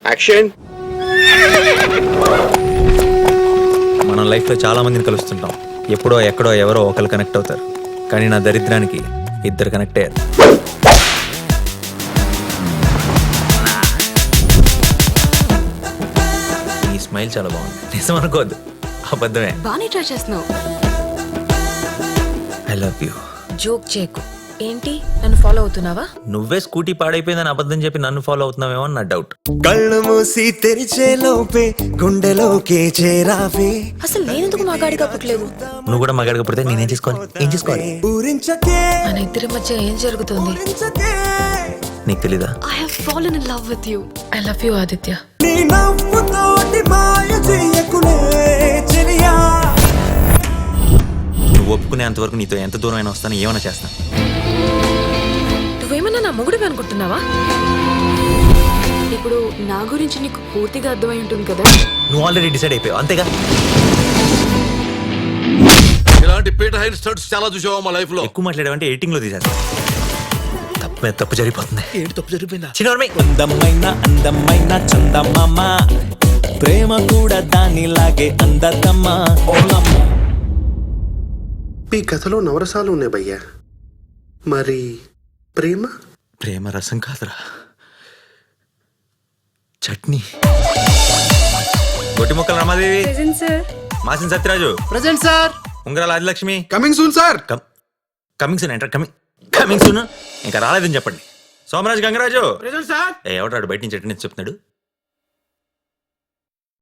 Action. మనం లైఫ్లో చాలా మందిని కలుస్తుంటాం. ఎప్పుడో ఎక్కడో ఎవరో ఒకరు కనెక్ట్ అవుతారు. కానీ నా దరిద్రానికి ఇద్దరు కనెక్ట్ అయ్యారు. ఈ స్మైల్ చాలా బాగుంది. నిజం అనుకోవద్దు, అబద్ధమే. బానే ట్రై చేస్తున్నావు. I love you. జోక్ చేయకు. ఏంటి నన్ను ఫాలో అవుతున్నావా? నువ్వే స్కూటీ పాడైపోయిందని అబద్ధం చెప్పి నన్ను ఫాలో అవుతున్నావేమో అని నా డౌట్. కళ్ళు మూసి తెరిచే లోపే గుండెలోకే చేరావే. అసలు నేనెందుకు మగాడిగా పుట్టలేదు? నువ్వు కూడా మగాడిగా పుడితే నేనేం చేసుకోవాలి? ఏం చేసుకోవాలి? ఊరించకే మన ఇద్దరి మధ్య ఏం జరుగుతుంది? ఊరించకే. నీకు తెలీదా? I have fallen in love with you. I love you, Aditya. నీ నవ్వుతోటి మాయ చెయ్యకులే చెలియా. నువ్వు ఒప్పుకునేంత వరకు నీతో ఎంత దూరం అయినా వస్తాను, ఏమైనా చేస్తాను. నువ్వేమన్నా నా మొగుడివి అనుకుంటున్నావా? ఇప్పుడు నా గురించి నీకు పూర్తిగా అర్థమై ఉంటుంది కదా? నువ్వు ఆల్రెడీ డిసైడ్ అయిపోయావు, అంతేగా? ఇలాంటి పీటర్ హైన్ స్టడ్స్ చాలా చూసావా మా లైఫ్ లో? ఎక్కువ మాట్లాడావంటే ఎడిటింగ్ లో తీసేస్తా. తప్పు మీద తప్పు జరిగిపోతుంది. ఏంటి తప్పు జరిగిపోయిందా? చిన్నోర్మై. అందమైన అందమైన చందమామ, ప్రేమ కూడా దానిలాగే అందతమ్మా. మీ కథలో నవరసాలు ఉన్నాయి భయ్యా, మరి ప్రేమ? ప్రేమ రసం కాదురా, చట్నీ. గొట్టి ముక్కల రమాదేవి, మాసిన Satyaraju, present sir. Ungarala Adilakshmi. Coming soon sir. Coming soon enter. Coming soon ఇంకా రాలేదని చెప్పండి. సోమరాజు గంగరాజు. Present sir. ఎవడాడు బయట నుంచి చట్నీ చెప్తున్నాడు?